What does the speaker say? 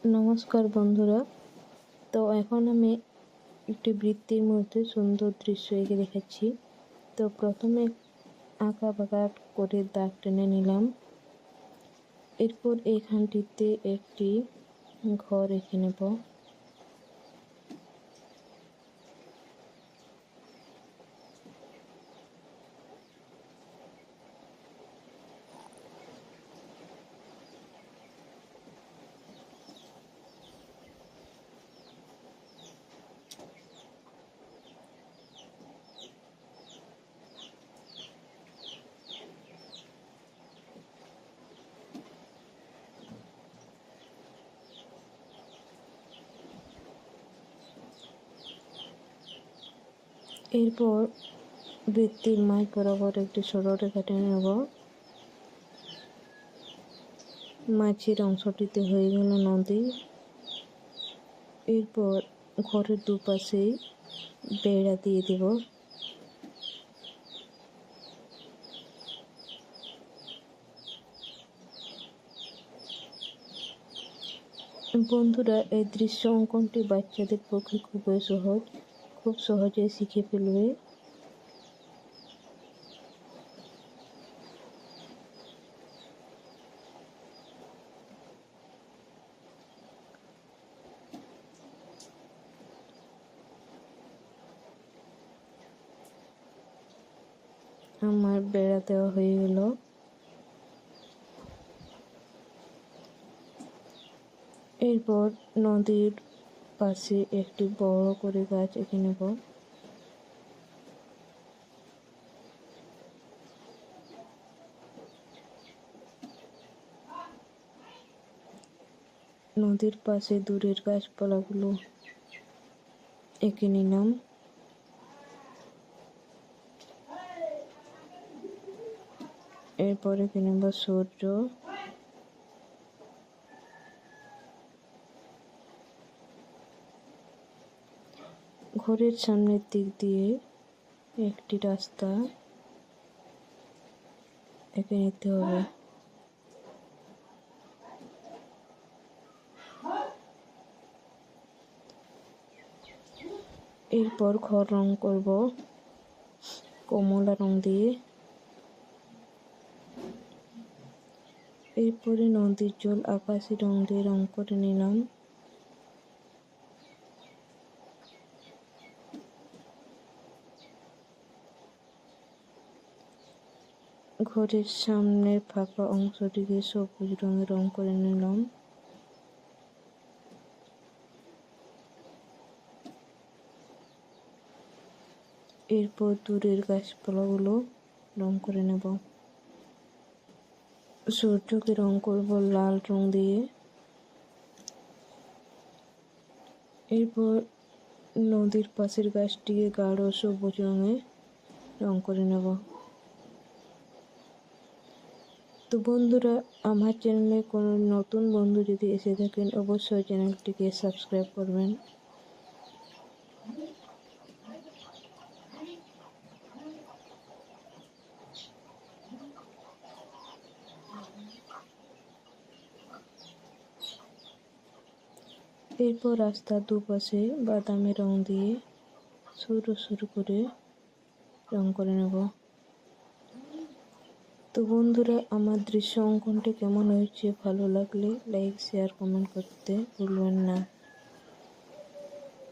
নমস্কার বন্ধুরা। তো এখন আমি একটি বৃত্তের মধ্যে সুন্দর দৃশ্য এঁকে দেখাচ্ছি। তো প্রথমে আঁকা বাঁকা করে দাগ টেনে নিলাম। এরপর এইখানটিতে একটি ঘর এঁকে নেব। এরপর বৃত্তের মাঝ বরাবর একটি সরলরেখা টেনে নেব। মাঝের অংশটিতে হয়ে গেল নদী। এরপর ঘরের দুপাশে বেড়া দিয়ে দেব। বন্ধুরা, এই দৃশ্য অঙ্কনটি বাচ্চাদের পক্ষে খুবই সহজ, খুব সহজে শিখে ফেলবে। আমার বেড়া দেওয়া হয়ে গেল। এরপর নদীর পাশে একটি বড় করে গাছ এঁকে নেব। নদীর পাশে দূরের গাছপালাগুলো এঁকে নিলাম। এরপর এঁকে নেব সূর্য। ঘরের সামনের দিক দিয়ে একটি রাস্তা এঁকে নিতে হবে। এরপর ঘর রং করব কমলা রং দিয়ে। এরপরে নদীর জল আকাশি রং দিয়ে রং করে নিলাম। ঘরের সামনের ফাঁকা অংশটিকে সবুজ রঙে রং করে নিলাম। এরপর দূরের গাছপালাগুলো রং করে নেব। সূর্যকে রং করব লাল রং দিয়ে। এরপর নদীর পাশের গাছটিকে গাঢ় সবুজ রঙে রং করে নেব। তো বন্ধুরা, আমার চ্যানেলে কোনো নতুন বন্ধু যদি এসে থাকেন, অবশ্যই চ্যানেলটিকে সাবস্ক্রাইব করবেন। এরপর রাস্তার দুপাশে বাদামি রং দিয়ে সরু সরু করে রং করে নেব। তো বন্ধুরা, আমার দৃশ্য অঙ্কনটি কেমন হয়েছে ভালো লাগলে লাইক শেয়ার কমেন্ট করতে ভুলবেন না।